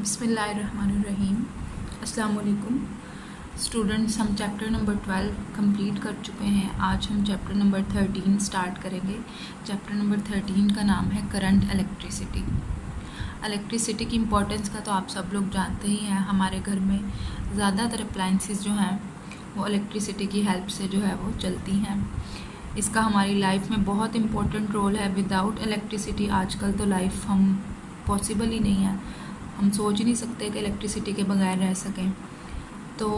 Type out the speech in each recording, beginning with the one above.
बिस्मिल्लाहिर्रहमानिर्रहीम। अस्सलाम वालेकुम स्टूडेंट्स, हम चैप्टर नंबर 12 कंप्लीट कर चुके हैं। आज हम चैप्टर नंबर 13 स्टार्ट करेंगे। चैप्टर नंबर 13 का नाम है करंट इलेक्ट्रिसिटी। इलेक्ट्रिसिटी की इम्पोर्टेंस का तो आप सब लोग जानते ही हैं। हमारे घर में ज़्यादातर अप्लाइंसेस जो हैं वो इलेक्ट्रिसिटी की हेल्प से जो है वो चलती हैं। इसका हमारी लाइफ में बहुत इम्पोर्टेंट रोल है। विदाउट इलेक्ट्रिसिटी आजकल तो लाइफ हम पॉसिबल ही नहीं है। हम सोच ही नहीं सकते कि इलेक्ट्रिसिटी के बगैर रह सकें। तो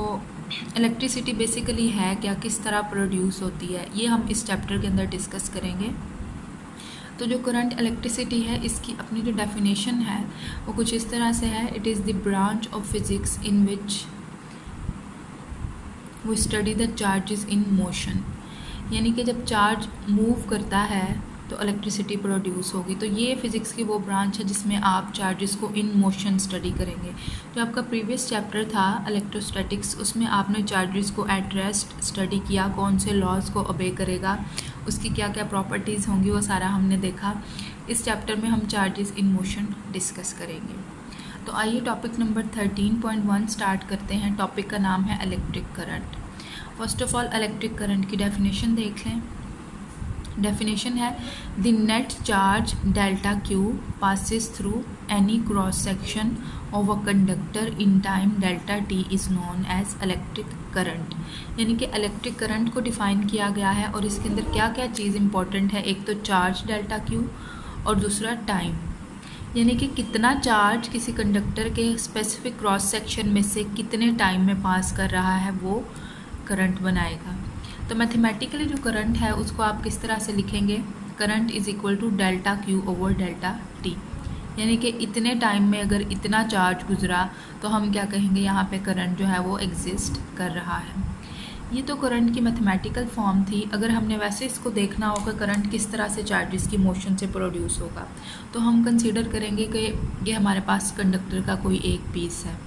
इलेक्ट्रिसिटी बेसिकली है क्या, किस तरह प्रोड्यूस होती है, ये हम इस चैप्टर के अंदर डिस्कस करेंगे। तो जो करंट इलेक्ट्रिसिटी है, इसकी अपनी जो डेफिनेशन है वो कुछ इस तरह से है। It is the branch of physics in which we study the charges in motion. यानी कि जब चार्ज मूव करता है तो इलेक्ट्रिसिटी प्रोड्यूस होगी। तो ये फिज़िक्स की वो ब्रांच है जिसमें आप चार्जेस को इन मोशन स्टडी करेंगे। जो आपका प्रीवियस चैप्टर था इलेक्ट्रोस्टैटिक्स, उसमें आपने चार्जेस को एट रेस्ट स्टडी किया, कौन से लॉज को ओबे करेगा, उसकी क्या क्या प्रॉपर्टीज़ होंगी, वो सारा हमने देखा। इस चैप्टर में हम चार्जेस इन मोशन डिस्कस करेंगे। तो आइए टॉपिक नंबर 13.1 स्टार्ट करते हैं। टॉपिक का नाम है electric current. First of all electric current की डेफिनेशन देख लें। डेफिनेशन है the net charge delta Q passes through any cross section of a conductor in time delta T is known as electric current. यानी कि electric current को define किया गया है और इसके अंदर क्या क्या चीज़ इंपॉर्टेंट है। एक तो चार्ज डेल्टा क्यू और दूसरा टाइम, यानी कि कितना चार्ज किसी कंडक्टर के स्पेसिफिक क्रॉस सेक्शन में से कितने टाइम में पास कर रहा है वो करंट बनाएगा। तो मैथमेटिकली जो करंट है उसको आप किस तरह से लिखेंगे, current is equal to delta Q over delta T. यानी कि इतने टाइम में अगर इतना चार्ज गुजरा तो हम क्या कहेंगे, यहाँ पे करंट जो है वो एग्जिस्ट कर रहा है। ये तो करंट की मैथमेटिकल फॉर्म थी। अगर हमने वैसे इसको देखना होगा करंट किस तरह से चार्जेस की मोशन से प्रोड्यूस होगा, तो हम कंसीडर करेंगे कि ये हमारे पास कंडक्टर का कोई एक पीस है।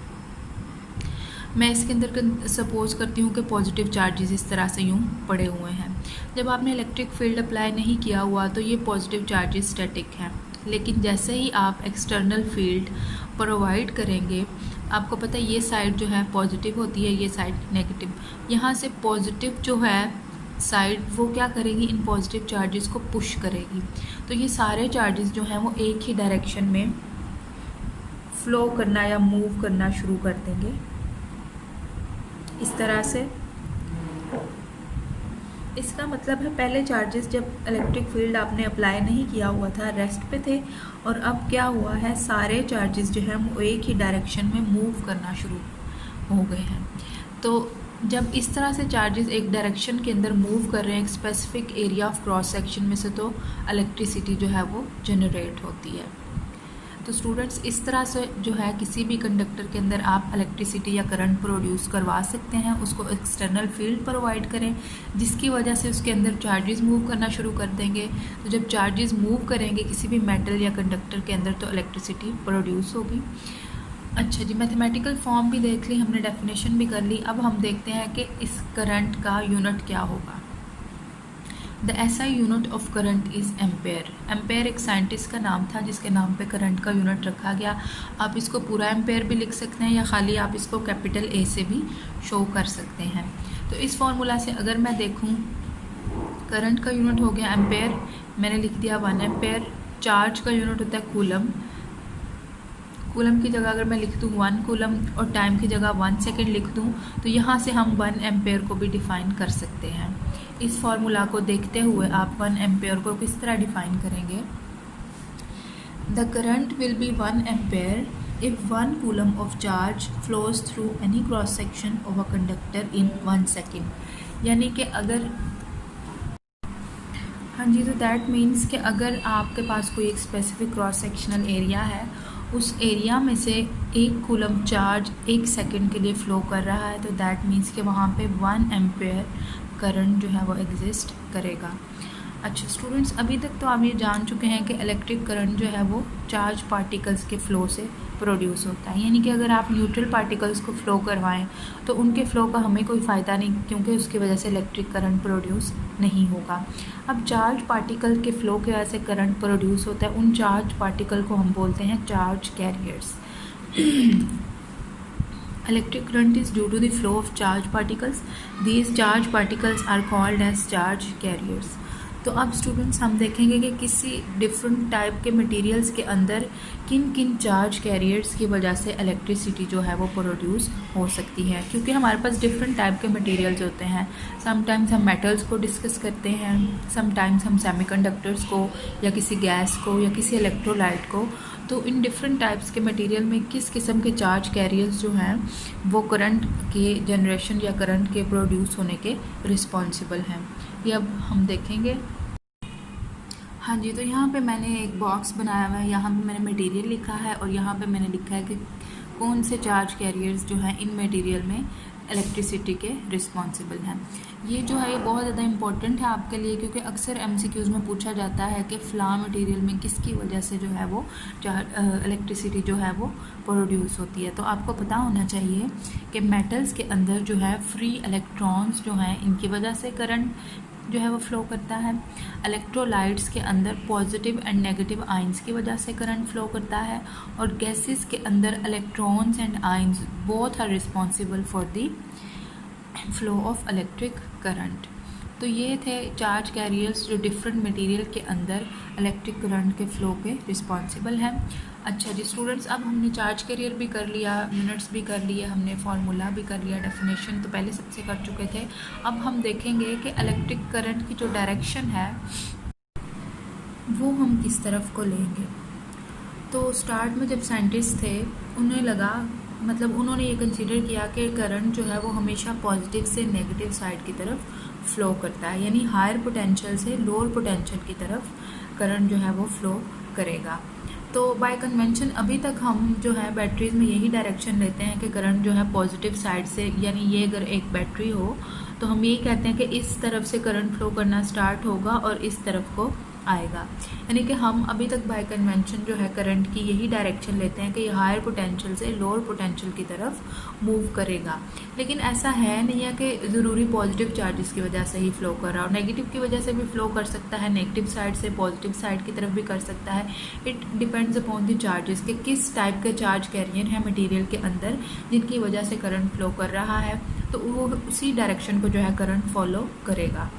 मैं इसके अंदर सपोज़ करती हूँ कि पॉजिटिव चार्जेस इस तरह से यूँ पड़े हुए हैं। जब आपने इलेक्ट्रिक फील्ड अप्लाई नहीं किया हुआ तो ये पॉजिटिव चार्जेस स्टैटिक हैं, लेकिन जैसे ही आप एक्सटर्नल फील्ड प्रोवाइड करेंगे, आपको पता है ये साइड जो है पॉजिटिव होती है, ये साइड नेगेटिव। यहाँ से पॉजिटिव जो है साइड वो क्या करेगी, इन पॉजिटिव चार्जेस को पुश करेगी। तो ये सारे चार्जेस जो हैं वो एक ही डायरेक्शन में फ़्लो करना या मूव करना शुरू कर देंगे इस तरह से। इसका मतलब है पहले चार्जेस जब इलेक्ट्रिक फील्ड आपने अप्लाई नहीं किया हुआ था, रेस्ट पे थे, और अब क्या हुआ है, सारे चार्जेस जो हैं वो एक ही डायरेक्शन में मूव करना शुरू हो गए हैं। तो जब इस तरह से चार्जेस एक डायरेक्शन के अंदर मूव कर रहे हैं एक specific area of cross section में से, तो इलेक्ट्रिसिटी जो है वो जनरेट होती है। तो स्टूडेंट्स, इस तरह से जो है किसी भी कंडक्टर के अंदर आप इलेक्ट्रिसिटी या करंट प्रोड्यूस करवा सकते हैं। उसको एक्सटर्नल फील्ड प्रोवाइड करें जिसकी वजह से उसके अंदर चार्जेस मूव करना शुरू कर देंगे। तो जब चार्जेस मूव करेंगे किसी भी मेटल या कंडक्टर के अंदर तो इलेक्ट्रिसिटी प्रोड्यूस होगी। अच्छा जी, मैथमेटिकल फॉर्म भी देख ली हमने, डेफिनेशन भी कर ली। अब हम देखते हैं कि इस करंट का यूनिट क्या होगा। The SI unit of current is ampere. Ampere एक साइंटिस्ट का नाम था जिसके नाम पे करंट का यूनिट रखा गया। आप इसको पूरा एम्पेयर भी लिख सकते हैं या खाली आप इसको कैपिटल A से भी शो कर सकते हैं। तो इस फॉर्मूला से अगर मैं देखूं, करंट का यूनिट हो गया एम्पेयर, मैंने लिख दिया 1 एम्पेयर। चार्ज का यूनिट होता है कूलम। कूलम की जगह अगर मैं लिख दूँ 1 कूलम और टाइम की जगह 1 सेकेंड लिख दूँ, तो यहाँ से हम 1 एम्पेयर को भी डिफ़ाइन कर सकते हैं। इस फार्मूला को देखते हुए आप 1 एम्पेयर को किस तरह डिफ़ाइन करेंगे। The current will be 1 ampere if 1 coulomb of charge flows through any cross section of a conductor in 1 second. यानी कि अगर, हाँ जी, तो दैट मीन्स कि अगर आपके पास कोई एक स्पेसिफिक क्रॉस सेक्शनल एरिया है, उस एरिया में से 1 कूलम चार्ज 1 सेकेंड के लिए फ़्लो कर रहा है, तो दैट मीन्स कि वहाँ पे 1 एम्पेयर करंट जो है वो एग्जिस्ट करेगा। अच्छा स्टूडेंट्स, अभी तक तो आप ये जान चुके हैं कि इलेक्ट्रिक करंट जो है वो चार्ज पार्टिकल्स के फ़्लो से प्रोड्यूस होता है। यानी कि अगर आप न्यूट्रल पार्टिकल्स को फ़्लो करवाएं तो उनके फ़्लो का हमें कोई फ़ायदा नहीं, क्योंकि उसकी वजह से इलेक्ट्रिक करंट प्रोड्यूस नहीं होगा। अब चार्ज पार्टिकल के फ़्लो की वजह से करंट प्रोड्यूस होता है। उन चार्ज पार्टिकल को हम बोलते हैं charge carriers. Electric current is due to the flow of charge particles. These charge particles are called as charge carriers. तो अब स्टूडेंट्स हम देखेंगे कि किसी डिफरेंट टाइप के मटेरियल्स के अंदर किन किन चार्ज कैरियर्स की वजह से इलेक्ट्रिसिटी जो है वो प्रोड्यूस हो सकती है, क्योंकि हमारे पास डिफरेंट टाइप के मटेरियल्स होते हैं. समटाइम्स हम मेटल्स को डिस्कस करते हैं, समटाइम्स हम सेमीकंडक्टर्स को या किसी गैस को या किसी इलेक्ट्रोलाइट को. तो इन डिफरेंट टाइप्स के मटेरियल में किस किस्म के चार्ज कैरियर्स जो हैं वो करंट के जनरेशन या करंट के प्रोड्यूस होने के रिस्पॉन्सिबल हैं, ये अब हम देखेंगे. हाँ जी, तो यहाँ पे मैंने एक बॉक्स बनाया हुआ है, यहाँ पे मैंने मटेरियल लिखा है और यहाँ पे मैंने लिखा है कि कौन से चार्ज कैरियर्स जो हैं इन मटेरियल में इलेक्ट्रिसिटी के रिस्पॉन्सिबल हैं. ये जो है ये बहुत ज़्यादा इंपॉर्टेंट है आपके लिए, क्योंकि अक्सर एमसीक्यूज़ में पूछा जाता है कि फ़लाँ मटेरियल में किसकी वजह से जो है वो इलेक्ट्रिसिटी जो है वो प्रोड्यूस होती है. तो आपको पता होना चाहिए कि मेटल्स के अंदर जो है फ्री इलेक्ट्रॉन्स जो हैं इनकी वजह से करंट जो है वो फ़्लो करता है. इलेक्ट्रोलाइट्स के अंदर पॉजिटिव एंड नेगेटिव आइंस की वजह से करंट फ़्लो करता है. और गैसेस के अंदर electrons and ions both are responsible for the flow of electric current. तो ये थे चार्ज कैरियर्स जो डिफरेंट मटेरियल के अंदर इलेक्ट्रिक करंट के फ़्लो के रिस्पॉन्सिबल हैं. अच्छा जी स्टूडेंट्स, अब हमने चार्ज कैरियर भी कर लिया, यूनिट्स भी कर लिए, हमने फार्मूला भी कर लिया, डेफिनेशन तो पहले सबसे कर चुके थे. अब हम देखेंगे कि इलेक्ट्रिक करंट की जो डायरेक्शन है वो हम किस तरफ को लेंगे. तो स्टार्ट में जब साइंटिस्ट थे उन्हें लगा, मतलब उन्होंने ये कंसीडर किया कि करंट जो है वो हमेशा पॉजिटिव से नेगेटिव साइड की तरफ फ़्लो करता है, यानी हायर पोटेंशियल से लोअर पोटेंशियल की तरफ करंट जो है वो फ़्लो करेगा. तो बाय कन्वेंशन अभी तक हम जो है बैटरीज़ में यही डायरेक्शन लेते हैं कि करंट जो है पॉजिटिव साइड से, यानी ये अगर एक बैटरी हो तो हम यही कहते हैं कि इस तरफ से करंट फ़्लो करना स्टार्ट होगा और इस तरफ को आएगा. यानी कि हम अभी तक बाय कन्वेंशन जो है करंट की यही डायरेक्शन लेते हैं कि ये हायर पोटेंशियल से लोअर पोटेंशियल की तरफ मूव करेगा. लेकिन ऐसा है नहीं है कि ज़रूरी पॉजिटिव चार्जेस की वजह से ही फ़्लो कर रहा हो, नेगेटिव की वजह से भी फ़्लो कर सकता है, नेगेटिव साइड से पॉजिटिव साइड की तरफ भी कर सकता है. It depends upon the charges कि किस टाइप के चार्ज कैरियर हैं मटीरियल के अंदर जिनकी वजह से करंट फ़्लो कर रहा है, तो वो उसी डायरेक्शन को जो है करंट फॉलो करेगा.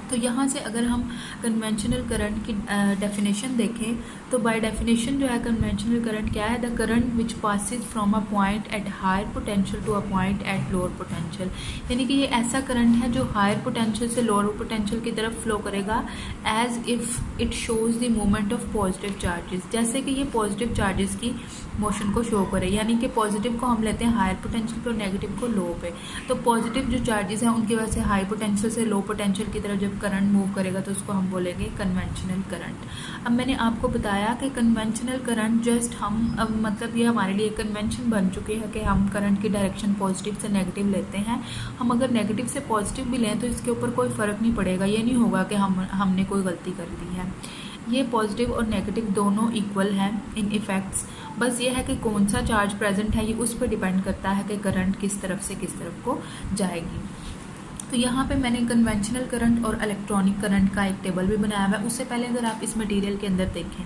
तो यहाँ से अगर हम कन्वेंशनल करंट की डेफिनेशन देखें तो बाय डेफिनेशन जो है कन्वेंशनल करंट क्या है, the current which passes from a point at higher potential to a point at lower potential. यानी कि ये ऐसा करंट है जो हायर पोटेंशियल से लोअर पोटेंशियल की तरफ फ्लो करेगा as if it shows the movement of positive charges, जैसे कि ये पॉजिटिव चार्जेस की मोशन को शो करे. यानी कि पॉजिटिव को हम लेते हैं हायर पोटेंशियल पे और नेगेटिव को लो पे. तो पॉजिटिव जो चार्जेस हैं उनकी वजह से हाई पोटेंशियल से लो पोटेंशियल की तरफ जब करंट मूव करेगा तो उसको हम बोलेंगे कन्वेंशनल करंट. अब मैंने आपको बताया कि कन्वेंशनल करंट जस्ट हम अब मतलब ये हमारे लिए कन्वेंशन बन चुकी है कि हम करंट की डायरेक्शन पॉजिटिव से नेगेटिव लेते हैं. हम अगर नेगेटिव से पॉजिटिव भी लें तो इसके ऊपर कोई फ़र्क नहीं पड़ेगा, ये नहीं होगा कि हमने कोई गलती कर दी है. ये पॉजिटिव और नेगेटिव दोनों इक्वल हैं इन इफ़ेक्ट्स. बस ये है कि कौन सा चार्ज प्रेजेंट है ये उस पर डिपेंड करता है कि करंट किस तरफ से किस तरफ को जाएगी. तो यहाँ पे मैंने कन्वेंशनल करंट और इलेक्ट्रॉनिक करंट का एक टेबल भी बनाया हुआ है. उससे पहले अगर आप इस मटेरियल के अंदर देखें,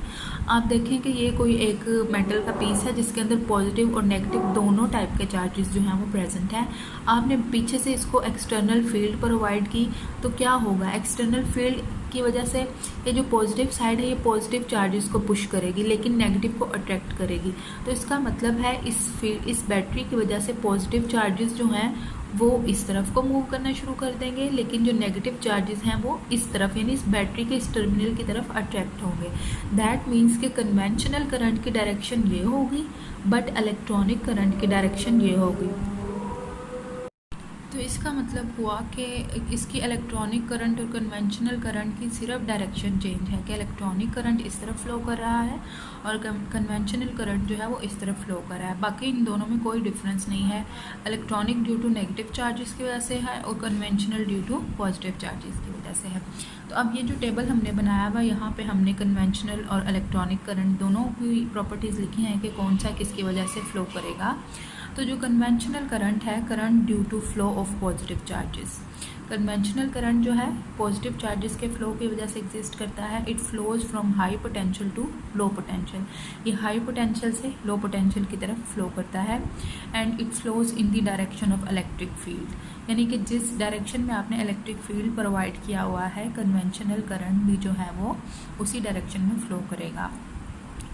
आप देखें कि ये कोई एक मेटल का पीस है जिसके अंदर पॉजिटिव और नेगेटिव दोनों टाइप के चार्जेस जो हैं वो प्रेजेंट हैं. आपने पीछे से इसको एक्सटर्नल फील्ड प्रोवाइड की तो क्या होगा, एक्सटर्नल फील्ड की वजह से ये जो पॉजिटिव साइड है ये पॉजिटिव चार्जेस को पुश करेगी लेकिन नेगेटिव को अट्रैक्ट करेगी. तो इसका मतलब है इस बैटरी की वजह से पॉजिटिव चार्जेस जो हैं वो इस तरफ को मूव करना शुरू कर देंगे, लेकिन जो नेगेटिव चार्जेस हैं वो इस तरफ यानी इस बैटरी के इस टर्मिनल की तरफ अट्रैक्ट होंगे. दैट मीन्स कि कन्वेंशनल करंट की डायरेक्शन ये होगी बट इलेक्ट्रॉनिक करंट की डायरेक्शन ये होगी. तो इसका मतलब हुआ कि इसकी इलेक्ट्रॉनिक करंट और कन्वेंशनल करंट की सिर्फ डायरेक्शन चेंज है कि इलेक्ट्रॉनिक करंट इस तरफ फ्लो कर रहा है और कन्वेंशनल करंट जो है वो इस तरफ फ्लो कर रहा है. बाकी इन दोनों में कोई डिफरेंस नहीं है. Electronic due to negative charges की वजह से है और conventional due to positive charges की वजह से है. तो अब ये जो टेबल हमने बनाया हुआ यहाँ पे हमने कन्वेंशनल और इलेक्ट्रॉनिक करंट दोनों की प्रॉपर्टीज़ लिखी हैं कि कौन सा किसकी वजह से फ़्लो करेगा. तो जो कन्वेंशनल करंट है, current due to flow of of positive charges. Conventional current जो है पॉजिटिव चार्जेस के फ्लो की वजह से एग्जिस्ट करता है। It flows from high potential to low potential. ये हाई पोटेंशियल से लो पोटेंशियल की तरफ फ्लो करता है। And it flows in the direction of electric field, यानी कि जिस डायरेक्शन में आपने इलेक्ट्रिक फील्ड प्रोवाइड किया हुआ है कन्वेंशनल करंट भी जो है वो उसी डायरेक्शन में फ्लो करेगा।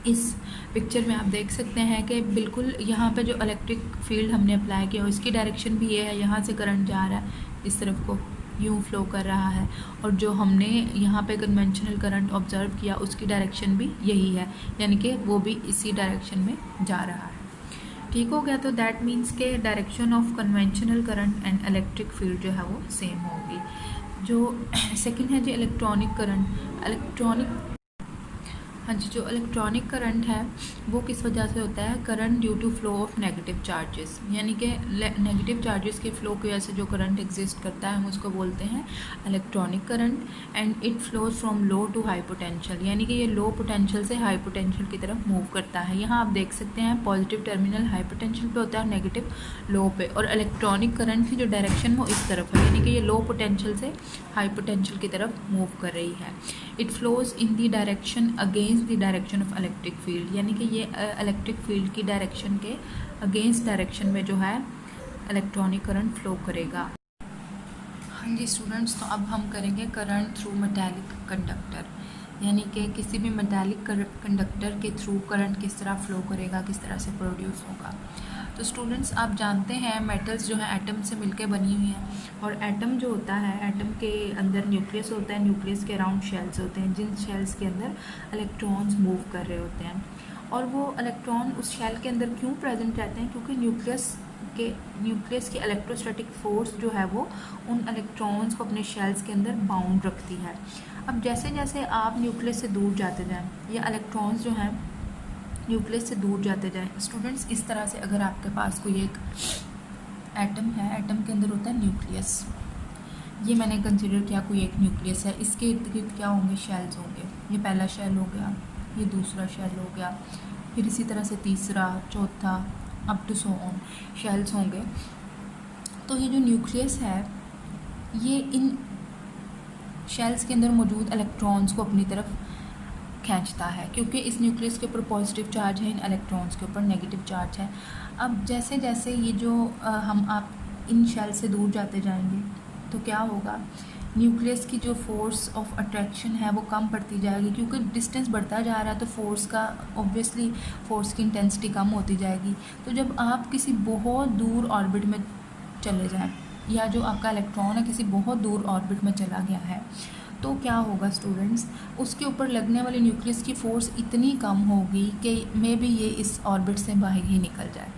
इस पिक्चर में आप देख सकते हैं कि बिल्कुल यहाँ पे जो इलेक्ट्रिक फील्ड हमने अप्लाई किया उसकी डायरेक्शन भी ये है, यहाँ से करंट जा रहा है इस तरफ को यूँ फ्लो कर रहा है, और जो हमने यहाँ पे कन्वेंशनल करंट ऑब्जर्व किया उसकी डायरेक्शन भी यही है, यानी कि वो भी इसी डायरेक्शन में जा रहा है। ठीक हो गया। तो दैट मीन्स के direction of conventional current and electric field जो है वो सेम होगी। जो सेकंड है जो इलेक्ट्रॉनिक करंट, हाँ जी, जो इलेक्ट्रॉनिक करंट है वो किस वजह से होता है? Current due to flow of negative charges, यानी कि नेगेटिव चार्जेस के फ्लो की वजह से जो करंट एग्जिस्ट करता है हम उसको बोलते हैं electronic current. And it flows from low to high potential, यानी कि ये लो पोटेंशियल से हाई पोटेंशियल की तरफ मूव करता है। यहाँ आप देख सकते हैं पॉजिटिव टर्मिनल हाई पोटेंशियल पे होता है, नेगेटिव लो पे, और इलेक्ट्रॉनिक करंट की जो डायरेक्शन वो इस तरफ है, यानी कि ये लो पोटेंशियल से हाई पोटेंशियल की तरफ मूव कर रही है। It flows in the direction against the direction of electric field, यानी कि ये इलेक्ट्रिक फील्ड की डायरेक्शन के अगेंस्ट डायरेक्शन में जो है इलेक्ट्रॉनिक करंट फ्लो करेगा। हाँ जी स्टूडेंट्स, तो अब हम करेंगे करंट थ्रू मेटालिक कंडक्टर, यानी कि किसी भी मेटालिक कंडक्टर के थ्रू करंट किस तरह फ्लो करेगा, किस तरह से प्रोड्यूस होगा। तो स्टूडेंट्स आप जानते हैं मेटल्स जो है एटम से मिलकर बनी हुई हैं, और एटम जो होता है एटम के अंदर न्यूक्लियस होता है, न्यूक्लियस के अराउंड शेल्स होते हैं, जिन शेल्स के अंदर इलेक्ट्रॉन्स मूव कर रहे होते हैं। और वो इलेक्ट्रॉन उस शेल के अंदर क्यों प्रेजेंट रहते हैं? क्योंकि न्यूक्लियस की इलेक्ट्रोस्टैटिक फोर्स जो है वो उन इलेक्ट्रॉन्स को अपने शेल्स के अंदर बाउंड रखती है। अब जैसे जैसे आप न्यूक्लियस से दूर जाते जाएँ या इलेक्ट्रॉन्स जो हैं न्यूक्लियस से दूर जाते जाएँ, स्टूडेंट्स इस तरह से अगर आपके पास कोई एक एटम है, एटम के अंदर होता है न्यूक्लियस, ये मैंने कंसिडर किया कोई एक न्यूक्लियस है, इसके इर्द गिर्द क्या होंगे? शेल्स होंगे। ये पहला शेल हो गया, ये दूसरा शेल हो गया, फिर इसी तरह से तीसरा, चौथा, up to so on shells होंगे। तो ये जो न्यूक्लियस है ये इन शेल्स के अंदर मौजूद इलेक्ट्रॉन्स को अपनी तरफ खींचता है, क्योंकि इस न्यूक्लियस के ऊपर पॉजिटिव चार्ज है, इन इलेक्ट्रॉन्स के ऊपर नेगेटिव चार्ज है। अब जैसे जैसे ये जो आप इन शेल से दूर जाते जाएंगे तो क्या होगा? न्यूक्लियस की जो फोर्स ऑफ अट्रैक्शन है वो कम पड़ती जाएगी, क्योंकि डिस्टेंस बढ़ता जा रहा है तो फोर्स का ऑब्वियसली फोर्स की इंटेंसिटी कम होती जाएगी। तो जब आप किसी बहुत दूर ऑर्बिट में चले जाएं, या जो आपका इलेक्ट्रॉन है किसी बहुत दूर ऑर्बिट में चला गया है, तो क्या होगा स्टूडेंट्स? उसके ऊपर लगने वाली न्यूक्लियस की फ़ोर्स इतनी कम होगी कि मे बी ये इस ऑर्बिट से बाहर ही निकल जाए।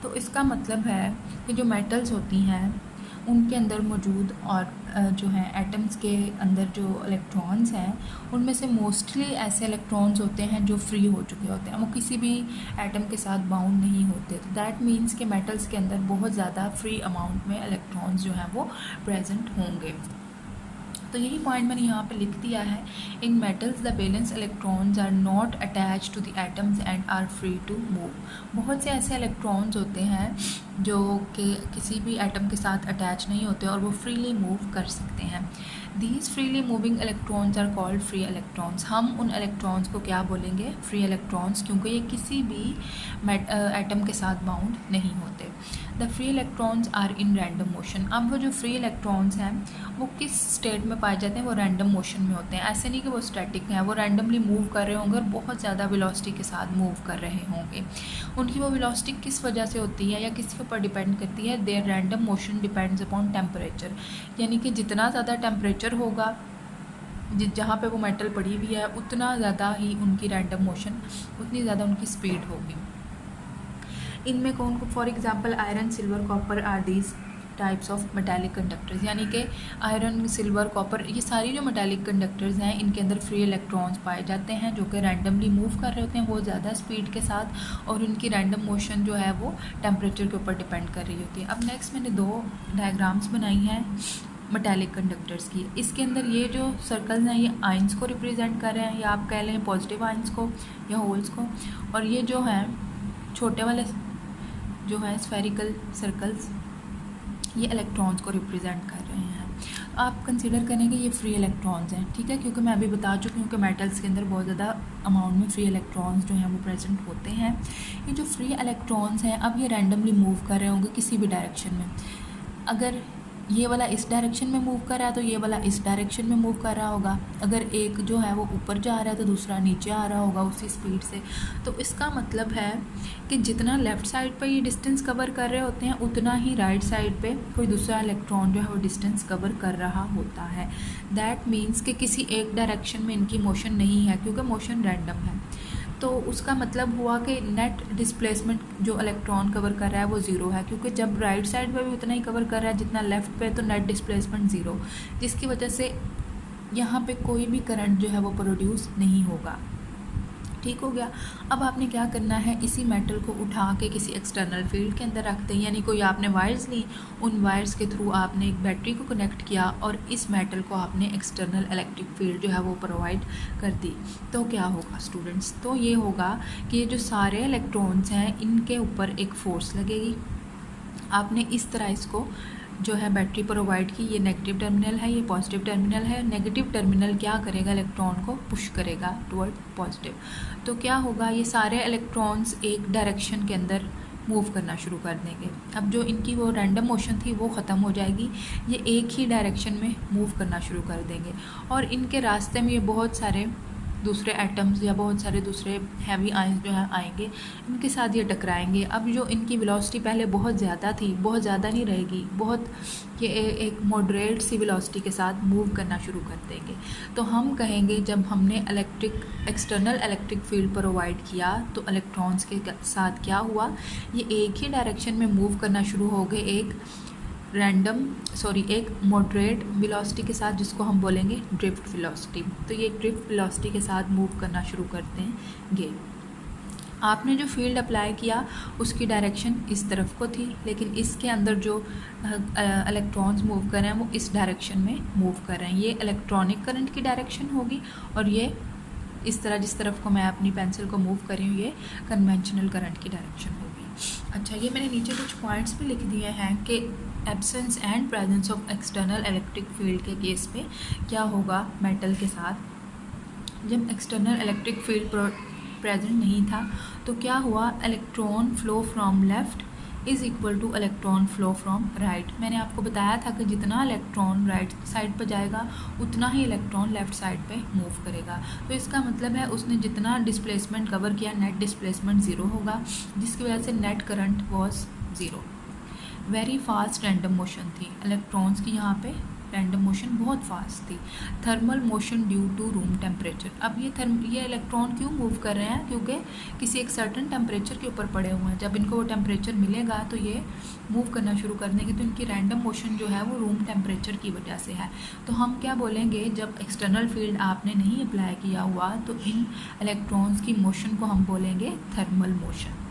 तो इसका मतलब है कि जो मेटल्स होती हैं उनके अंदर मौजूद और जो है एटम्स के अंदर जो इलेक्ट्रॉन्स हैं उनमें से मोस्टली ऐसे इलेक्ट्रॉन्स होते हैं जो फ्री हो चुके होते हैं, वो किसी भी एटम के साथ बाउंड नहीं होते। तो दैट मीन्स कि मेटल्स के अंदर बहुत ज़्यादा फ्री अमाउंट में इलेक्ट्रॉन्स जो हैं वो प्रेजेंट होंगे। तो यही पॉइंट मैंने यहाँ पे लिख दिया है। In metals the valence electrons are not attach to the atoms and are free to move. बहुत से ऐसे इलेक्ट्रॉन्स होते हैं जो कि किसी भी एटम के साथ अटैच नहीं होते और वो फ्रीली मूव कर सकते हैं। These freely moving electrons are called free electrons. हम उन इलेक्ट्रॉन्स को क्या बोलेंगे? फ्री इलेक्ट्रॉन्स, क्योंकि ये किसी भी एटम के साथ बाउंड नहीं होते। The free electrons are in random motion. अब वो जो फ्री इलेक्ट्रॉन्स हैं वो किस स्टेट में पाए जाते हैं? वो रैंडम मोशन में होते हैं। ऐसे नहीं कि वो स्टैटिक हैं, वो रैंडमली मूव कर रहे होंगे और बहुत ज़्यादा वेलोसिटी के साथ मूव कर रहे होंगे। उनकी वो वेलोसिटी किस वजह से होती है या किसके ऊपर डिपेंड करती है? Their random motion depends upon temperature, यानी कि जितना ज़्यादा टेम्परेचर होगा जहाँ पे वो मेटल पड़ी हुई है उतना ज़्यादा ही उनकी रैंडम मोशन, उतनी ज़्यादा उनकी स्पीड होगी। इनमें कौन को for example iron, silver, copper are these types of metallic conductors, यानी कि आयरन, सिल्वर, कॉपर, ये सारी जो मेटालिक कंडक्टर्स हैं इनके अंदर फ्री इलेक्ट्रॉन्स पाए जाते हैं जो कि रैंडमली मूव कर रहे होते हैं, वो ज़्यादा स्पीड के साथ, और उनकी रैंडम मोशन जो है वो टेम्परेचर के ऊपर डिपेंड कर रही होती है। अब नेक्स्ट मैंने 2 डायग्राम्स बनाई हैं मेटालिक कंडक्टर्स की। इसके अंदर ये जो सर्कल्स हैं ये आइंस को रिप्रेजेंट कर रहे हैं, या आप कह लें पॉजिटिव आइंस को या होल्स को, और ये जो हैं छोटे वाले जो है स्फेरिकल सर्कल्स ये इलेक्ट्रॉन्स को रिप्रेजेंट कर रहे हैं। आप कंसीडर करेंगे ये फ्री इलेक्ट्रॉन्स हैं, ठीक है, क्योंकि मैं अभी बता चुकी हूँ कि मेटल्स के अंदर बहुत ज़्यादा अमाउंट में फ्री इलेक्ट्रॉन्स जो हैं वो प्रेजेंट होते हैं। ये जो फ्री इलेक्ट्रॉन्स हैं अब ये रैंडमली मूव कर रहे होंगे किसी भी डायरेक्शन में। अगर ये वाला इस डायरेक्शन में मूव कर रहा है तो ये वाला इस डायरेक्शन में मूव कर रहा होगा। अगर एक जो है वो ऊपर जा रहा है तो दूसरा नीचे आ रहा होगा उसी स्पीड से। तो इसका मतलब है कि जितना लेफ़्ट साइड पर ये डिस्टेंस कवर कर रहे होते हैं उतना ही राइट साइड पे कोई दूसरा इलेक्ट्रॉन जो है वो डिस्टेंस कवर कर रहा होता है। दैट मीन्स कि किसी एक डायरेक्शन में इनकी मोशन नहीं है, क्योंकि मोशन रैंडम है। तो उसका मतलब हुआ कि नेट डिस्प्लेसमेंट जो इलेक्ट्रॉन कवर कर रहा है वो ज़ीरो है, क्योंकि जब राइट साइड पे भी उतना ही कवर कर रहा है जितना लेफ़्ट पे, तो नेट डिस्प्लेसमेंट ज़ीरो, जिसकी वजह से यहाँ पे कोई भी करंट जो है वो प्रोड्यूस नहीं होगा। ठीक हो गया। अब आपने क्या करना है, इसी मेटल को उठा के किसी एक्सटर्नल फील्ड के अंदर रखते हैं, यानी कोई आपने वायर्स ली, उन वायर्स के थ्रू आपने एक बैटरी को कनेक्ट किया और इस मेटल को आपने एक्सटर्नल इलेक्ट्रिक फील्ड जो है वो प्रोवाइड कर दी। तो क्या होगा स्टूडेंट्स, तो ये होगा कि ये जो सारे इलेक्ट्रॉन्स हैं इनके ऊपर एक फोर्स लगेगी। आपने इस तरह इसको जो है बैटरी प्रोवाइड की, ये नेगेटिव टर्मिनल है, ये पॉजिटिव टर्मिनल है। नेगेटिव टर्मिनल क्या करेगा, इलेक्ट्रॉन को पुश करेगा टुवर्ड पॉजिटिव। तो क्या होगा, ये सारे इलेक्ट्रॉन्स एक डायरेक्शन के अंदर मूव करना शुरू कर देंगे। अब जो इनकी वो रैंडम मोशन थी वो ख़त्म हो जाएगी, ये एक ही डायरेक्शन में मूव करना शुरू कर देंगे और इनके रास्ते में ये बहुत सारे दूसरे एटम्स या बहुत सारे दूसरे हैवी आयंस जो है आएंगे, इनके साथ ये टकराएंगे। अब जो इनकी वेलोसिटी पहले बहुत ज़्यादा थी, बहुत ज़्यादा नहीं रहेगी, बहुत ये एक मॉडरेट सी वेलोसिटी के साथ मूव करना शुरू कर देंगे। तो हम कहेंगे जब हमने एक्सटर्नल इलेक्ट्रिक फील्ड प्रोवाइड किया तो इलेक्ट्रॉन्स के साथ क्या हुआ, ये एक ही डायरेक्शन में मूव करना शुरू हो गए, एक मॉडरेट वेलोसिटी के साथ, जिसको हम बोलेंगे ड्रिफ्ट वेलोसिटी। तो ये ड्रिफ्ट वेलोसिटी के साथ मूव करना शुरू करते हैं। आपने जो फील्ड अप्लाई किया उसकी डायरेक्शन इस तरफ को थी, लेकिन इसके अंदर जो इलेक्ट्रॉन्स मूव कर रहे हैं वो इस डायरेक्शन में मूव कर रहे हैं। ये इलेक्ट्रॉनिक करंट की डायरेक्शन होगी और ये इस तरह जिस तरफ को मैं अपनी पेंसिल को मूव कर रही हूँ ये कन्वेंशनल करंट की डायरेक्शन होगी। अच्छा, ये मैंने नीचे कुछ पॉइंट्स भी लिख दिए हैं कि absence and presence of external electric field के केस पे क्या होगा मेटल के साथ। जब एक्सटर्नल इलेक्ट्रिक फील्ड प्रेजेंट नहीं था तो क्या हुआ, electron flow from left is equal two electron flow from right. मैंने आपको बताया था कि जितना इलेक्ट्रॉन राइट साइड पर जाएगा उतना ही इलेक्ट्रॉन लेफ़्ट साइड पे मूव करेगा। तो इसका मतलब है उसने जितना डिस्प्लेसमेंट कवर किया नेट डिस्प्लेसमेंट ज़ीरो होगा, जिसकी वजह से net current was zero. Very fast random motion थी इलेक्ट्रॉन्स की, यहाँ पे रैंडम मोशन बहुत फास्ट थी। Thermal motion due to room temperature. अब ये इलेक्ट्रॉन क्यों मूव कर रहे हैं, क्योंकि किसी एक सर्टन टेम्परेचर के ऊपर पड़े हुए हैं। जब इनको वो टेम्परेचर मिलेगा तो ये मूव करना शुरू कर देंगे। तो इनकी रैंडम मोशन जो है वो रूम टेम्परेचर की वजह से है। तो हम क्या बोलेंगे, जब एक्सटर्नल फील्ड आपने नहीं अप्लाई किया हुआ तो इन इलेक्ट्रॉन्स की मोशन को हम बोलेंगे थर्मल मोशन।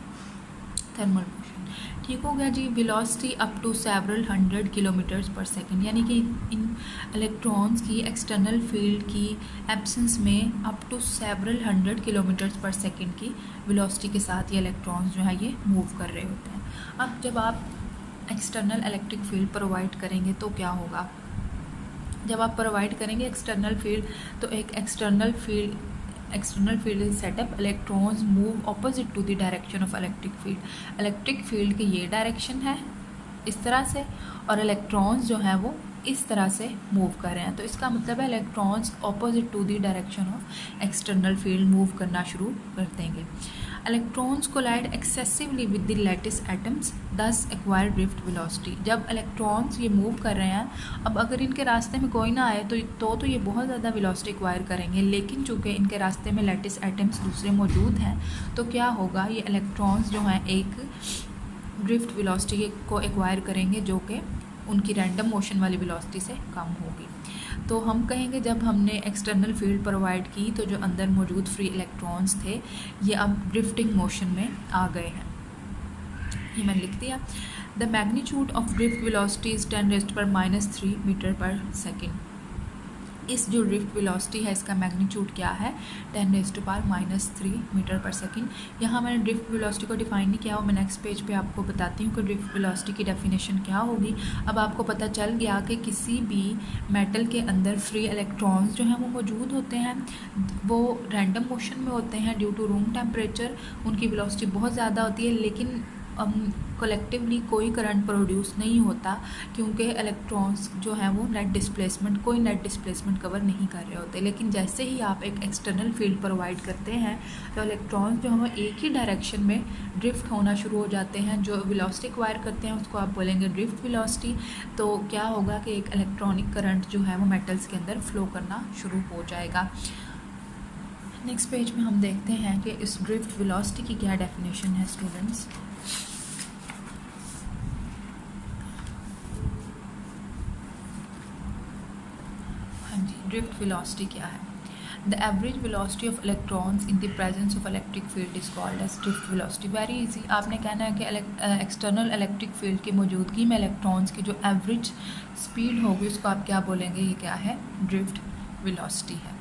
ठीक हो गया जी। Velocity up to several 100 kilometres per second, यानी कि इन इलेक्ट्रॉन्स की एक्सटर्नल फील्ड की एब्सेंस में up to several 100 kilometres per second की वेलोसिटी के साथ ये इलेक्ट्रॉन्स जो है ये मूव कर रहे होते हैं। अब जब आप एक्सटर्नल इलेक्ट्रिक फील्ड प्रोवाइड करेंगे तो क्या होगा, जब आप प्रोवाइड करेंगे एक्सटर्नल फील्ड तो एक external field is set up, electrons move opposite to the direction of electric field. Electric field की ये डायरेक्शन है इस तरह से और इलेक्ट्रॉन्स जो हैं वो इस तरह से मूव कर रहे हैं। तो इसका मतलब है electrons opposite to the direction of external field move करना शुरू कर देंगे। Electrons collide excessively with the lattice atoms thus acquire drift velocity. जब इलेक्ट्रॉन्स ये मूव कर रहे हैं, अब अगर इनके रास्ते में कोई ना आए तो ये बहुत ज़्यादा वेलोसिटी एक्वायर करेंगे, लेकिन चूँकि इनके रास्ते में लैटिस एटम्स दूसरे मौजूद हैं तो क्या होगा, ये इलेक्ट्रॉन्स जो हैं एक ड्रिफ्ट वेलोसिटी को एक्वायर करेंगे जो कि उनकी रैंडम मोशन वाली वेलोसिटी से कम होगी। तो हम कहेंगे जब हमने एक्सटर्नल फील्ड प्रोवाइड की तो जो अंदर मौजूद फ्री इलेक्ट्रॉन्स थे ये अब ड्रिफ्टिंग मोशन में आ गए हैं। ये मैंने लिख दिया। The magnitude of drift velocity is 10⁻³ metre per second. इस जो ड्रिफ्ट वेलोसिटी है इसका मैग्नीट्यूड क्या है 10⁻³ मीटर पर सेकंड। यहाँ मैंने ड्रिफ्ट वेलोसिटी को डिफाइन नहीं किया, वो मैं नेक्स्ट पेज पे आपको बताती हूँ कि ड्रिफ्ट वेलोसिटी की डेफिनेशन क्या होगी। अब आपको पता चल गया कि किसी भी मेटल के अंदर फ्री इलेक्ट्रॉन्स जो हैं वो मौजूद होते हैं, वो रैंडम मोशन में होते हैं ड्यू टू रूम टेम्परेचर, उनकी वेलोसिटी बहुत ज़्यादा होती है, लेकिन कलेक्टिवली कोई करंट प्रोड्यूस नहीं होता क्योंकि इलेक्ट्रॉन्स जो हैं वो नेट डिस्प्लेसमेंट कवर नहीं कर रहे होते। लेकिन जैसे ही आप एक एक्सटर्नल फील्ड प्रोवाइड करते हैं तो इलेक्ट्रॉन्स जो हैं एक ही डायरेक्शन में ड्रिफ्ट होना शुरू हो जाते हैं, जो वेलोसिटी एक्वायर करते हैं उसको आप बोलेंगे ड्रिफ्ट वेलोसिटी। तो क्या होगा कि एक इलेक्ट्रॉनिक करंट जो है वो मेटल्स के अंदर फ्लो करना शुरू हो जाएगा। नेक्स्ट पेज में हम देखते हैं कि इस ड्रिफ्ट वेलोसिटी की क्या डेफिनेशन है स्टूडेंट्स। ड्रिफ्ट वेलोसिटी क्या है? The average velocity of electrons in the presence of electric field is called as drift velocity. Very easy, आपने कहना है कि एक्सटर्नल इलेक्ट्रिक फील्ड की मौजूदगी में इलेक्ट्रॉन्स की जो एवरेज स्पीड होगी उसको आप क्या बोलेंगे, ये क्या है, ड्रिफ्ट वेलोसिटी है।